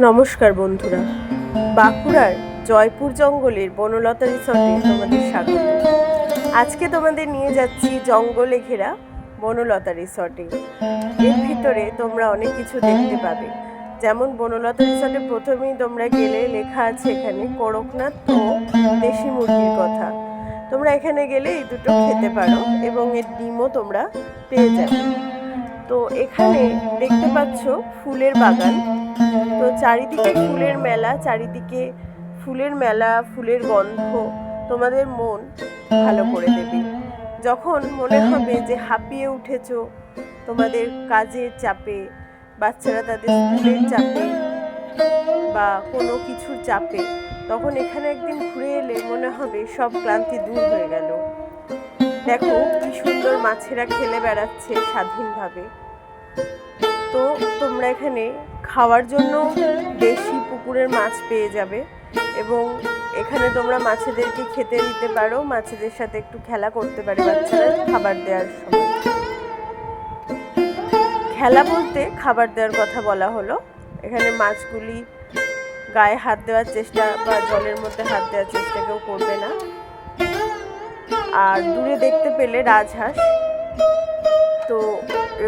নমস্কার বন্ধুরা, বাঁকুড়ার জয়পুর জঙ্গলের বনলতা রিসর্টে তোমাদের স্বাগত। আজকে তোমাদের নিয়ে যাচ্ছি জঙ্গলে ঘেরা বনলতা রিসর্টে। এর ভিতরে তোমরা অনেক কিছু দেখতে পাবে। যেমন বনলতা রিসর্টে প্রথমেই তোমরা গেলে লেখা আছে এখানে করকনাথ ও দেশি মুরগির কথা। তোমরা এখানে গেলে এই দুটো খেতে পারো এবং এর ডিমও তোমরা পেয়ে যাবে। তো এখানে দেখতে পাচ্ছ ফুলের বাগান। তো চারিদিকে ফুলের মেলা, ফুলের গন্ধ তোমাদের মন ভালো করে দেবে। যখন মনে হবে যে হাঁপিয়ে উঠেছো তোমাদের কাজের চাপে, বাচ্চারা তাদের স্কুলের চাপে বা কোনো কিছুর চাপে, তখন এখানে একদিন ঘুরে এলে মনে হবে সব ক্লান্তি দূর হয়ে গেল। দেখো কি সুন্দর মাছেরা খেলে বেড়াচ্ছে স্বাধীনভাবে। তো তোমরা এখানে খাওয়ার জন্য দেশি পুকুরের মাছ পেয়ে যাবে এবং এখানে তোমরা মাছেদেরকে খেতে দিতে পারো, মাছেদের সাথে একটু খেলা করতে পারে বাচ্চারা খাবার দেওয়ার সময়। খেলা বলতে খাবার দেওয়ার কথা বলা হলো। এখানে মাছগুলি গায়ে হাত দেওয়ার চেষ্টা বা জলের মধ্যে হাত দেওয়ার চেষ্টা কেউ করবে না। আর দূরে দেখতে পেলে রাজহাঁস। তো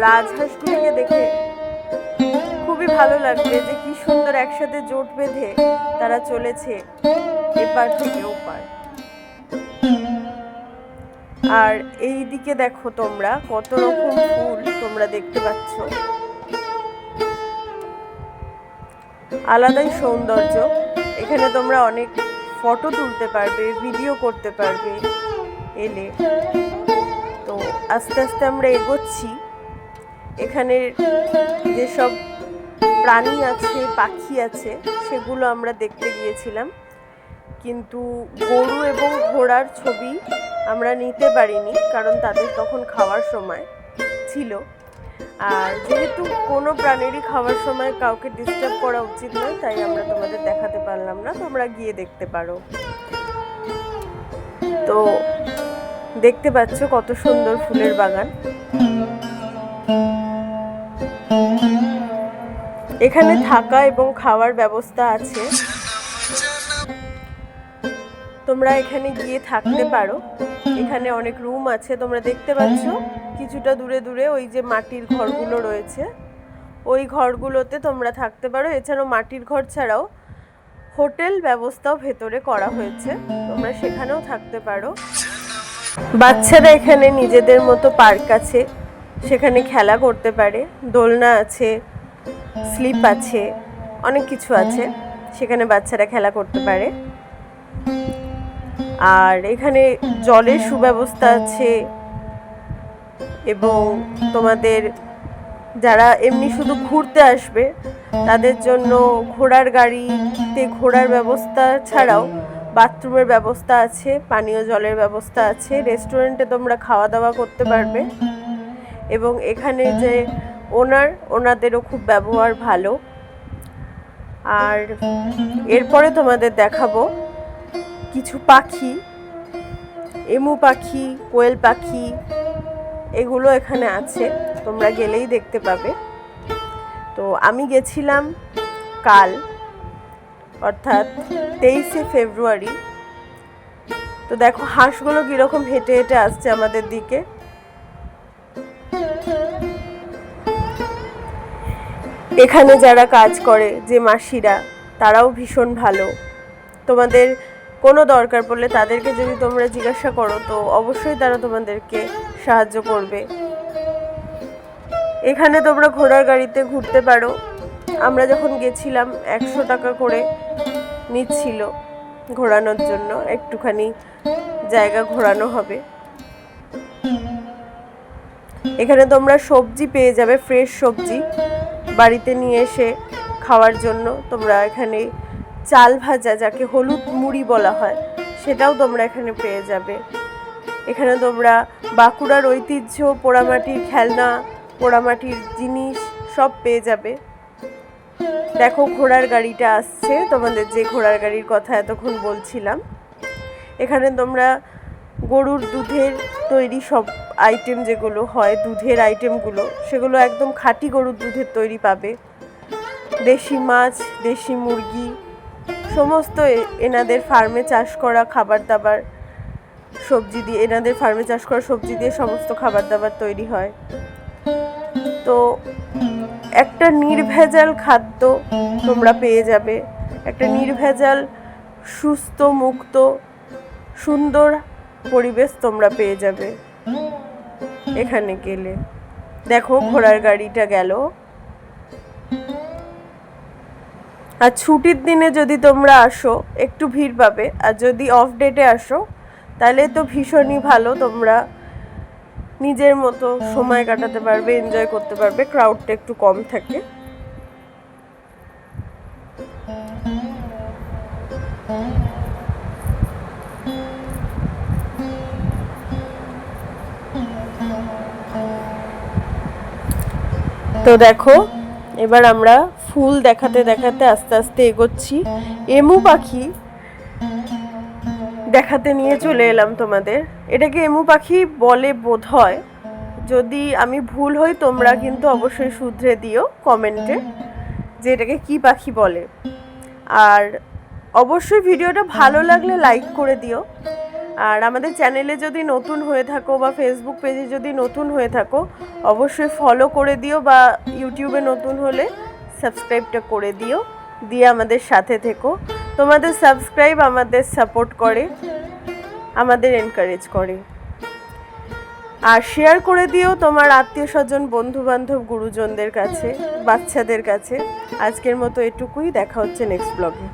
রাজহাঁসগুলিকে দেখে খুবই ভালো লাগবে যে কি সুন্দর একসাথে জোট বেঁধে তারা চলেছে এপার থেকে ওপার। আর এই দিকে দেখো তোমরা কত রকম ফুল তোমরা দেখতে পাচ্ছ, আলাদাই সৌন্দর্য। এখানে তোমরা অনেক ফটো তুলতে পারবে, ভিডিও করতে পারবে এলে। তো আস্তে আস্তে আমরা এগোচ্ছি। এখানে যেসব প্রাণী আছে, পাখি আছে, সেগুলো আমরা দেখতে গিয়েছিলাম, কিন্তু গরু এবং ঘোড়ার ছবি আমরা নিতে পারিনি, কারণ তাদের তখন খাওয়ার সময় ছিল। আর যেহেতু কোনো প্রাণীরই খাওয়ার সময় কাউকে ডিস্টার্ব করা উচিত নয়, তাই আমরা তোমাদের দেখাতে পারলাম না। তোমরা গিয়ে দেখতে পারো। তো দেখতে পাচ্ছ কত সুন্দর ফুলের বাগান। এখানে থাকা এবং খাওয়ার ব্যবস্থা আছে, তোমরা এখানে গিয়ে থাকতে পারো। এখানে অনেক রুম আছে, তোমরা দেখতে পাচ্ছ কিছুটা দূরে দূরে ওই যে মাটির ঘরগুলো রয়েছে, ওই ঘরগুলোতে তোমরা থাকতে পারো। এছাড়াও মাটির ঘর ছাড়াও হোটেল ব্যবস্থাও ভেতরে করা হয়েছে, তোমরা সেখানেও থাকতে পারো। বাচ্চারা এখানে নিজেদের মতো পার্ক আছে, সেখানে খেলা করতে পারে। দোলনা আছে, স্লিপ আছে, অনেক কিছু আছে, সেখানে বাচ্চারা খেলা করতে পারে। আর এখানে জলের সুব্যবস্থা আছে এবং তোমাদের যারা এমনি শুধু ঘুরতে আসবে তাদের জন্য ঘোড়ার গাড়িতে ঘোড়ার ব্যবস্থা ছাড়াও বাথরুমের ব্যবস্থা আছে, পানীয় জলের ব্যবস্থা আছে। রেস্টুরেন্টে তোমরা খাওয়া দাওয়া করতে পারবে এবং এখানে যে ওনাদেরও খুব ব্যবহার ভালো। আর এরপরে তোমাদের দেখাবো কিছু পাখি, এমু পাখি, কোয়েল পাখি, এগুলো এখানে আছে, তোমরা গেলেই দেখতে পাবে। তো আমি গেছিলাম কাল, অর্থাৎ 23শে ফেব্রুয়ারি। তো দেখো হাঁসগুলো কীরকম হেঁটে হেঁটে আসছে আমাদের দিকে। এখানে যারা কাজ করে যে মাসিরা, তারাও ভীষণ ভালো। তোমাদের কোনো দরকার পড়লে তাদেরকে যদি তোমরা জিজ্ঞাসা করো তো অবশ্যই তারা তোমাদেরকে সাহায্য করবে। এখানে তোমরা ঘোড়ার গাড়িতে ঘুরতে পারো। আমরা যখন গেছিলাম 100 টাকা করে নিচ্ছিল ঘোরানোর জন্য, একটুখানি জায়গা ঘোরানো হবে। এখানে তোমরা সবজি পেয়ে যাবে, ফ্রেশ সবজি বাড়িতে নিয়ে এসে খাওয়ার জন্য। তোমরা এখানে চাল ভাজা, যাকে হলুদ মুড়ি বলা হয়, সেটাও তোমরা এখানে পেয়ে যাবে। এখানে তোমরা বাঁকুড়ার ঐতিহ্য, পোড়ামাটির খেলনা, পোড়ামাটির জিনিস সব পেয়ে যাবে। দেখো ঘোড়ার গাড়িটা আসছে, তোমাদের যে ঘোড়ার গাড়ির কথা এতক্ষণ বলছিলাম। এখানে তোমরা গরুর দুধের তৈরি সব আইটেম যেগুলো হয়, দুধের আইটেমগুলো, সেগুলো একদম খাঁটি গরুর দুধের তৈরি পাবে। দেশি মাছ, দেশি মুরগি, সমস্ত এনাদের ফার্মে চাষ করা খাবার দাবার, সবজি দিয়ে, এনাদের ফার্মে চাষ করা সবজি দিয়ে সমস্ত খাবার দাবার তৈরি হয়। তো একটা নির্ভেজাল খাদ্য তোমরা পেয়ে যাবে, একটা নির্ভেজাল সুস্থ মুক্ত সুন্দর পরিবেশ তোমরা পেয়ে যাবে এখানে গেলে। দেখো ঘোড়ার গাড়িটা গেল। আর ছুটির দিনে যদি তোমরা আসো একটু ভিড় পাবে, আর যদি অফ ডেটে আসো তাহলে তো ভীষণই ভালো, তোমরা নিজের মতো সময় কাটাতে পারবে, এনজয় করতে পারবে, ক্রাউডটা একটু কম থাকে। তো দেখো এবার আমরা ফুল দেখাতে দেখাতে আস্তে আস্তে এগোচ্ছি। এমু পাখি দেখাতে নিয়ে চলে এলাম তোমাদের। এটাকে এমু পাখি বলে বোধহয়, যদি আমি ভুল হই তোমরা কিন্তু অবশ্যই শুধরে দিও কমেন্টে যে এটাকে কি পাখি বলে। আর অবশ্যই ভিডিওটা ভালো লাগলে লাইক করে দিও। আর আমাদের চ্যানেলে যদি নতুন হয়ে থাকো বা ফেসবুক পেজে যদি নতুন হয়ে থাকো অবশ্যই ফলো করে দিও, বা ইউটিউবে নতুন হলে সাবস্ক্রাইবটা করে দিও, দিয়ে আমাদের সাথে থেকো। তোমাদের সাবস্ক্রাইব আমাদের সাপোর্ট করে, আমাদের এনকারেজ করে। আর শেয়ার করে দিও তোমার আত্মীয় স্বজন, বন্ধু বান্ধব, গুরুজনদের কাছে, বাচ্চাদের কাছে। আজকের মতো এটুকুই, দেখা হচ্ছে নেক্সট ব্লগে।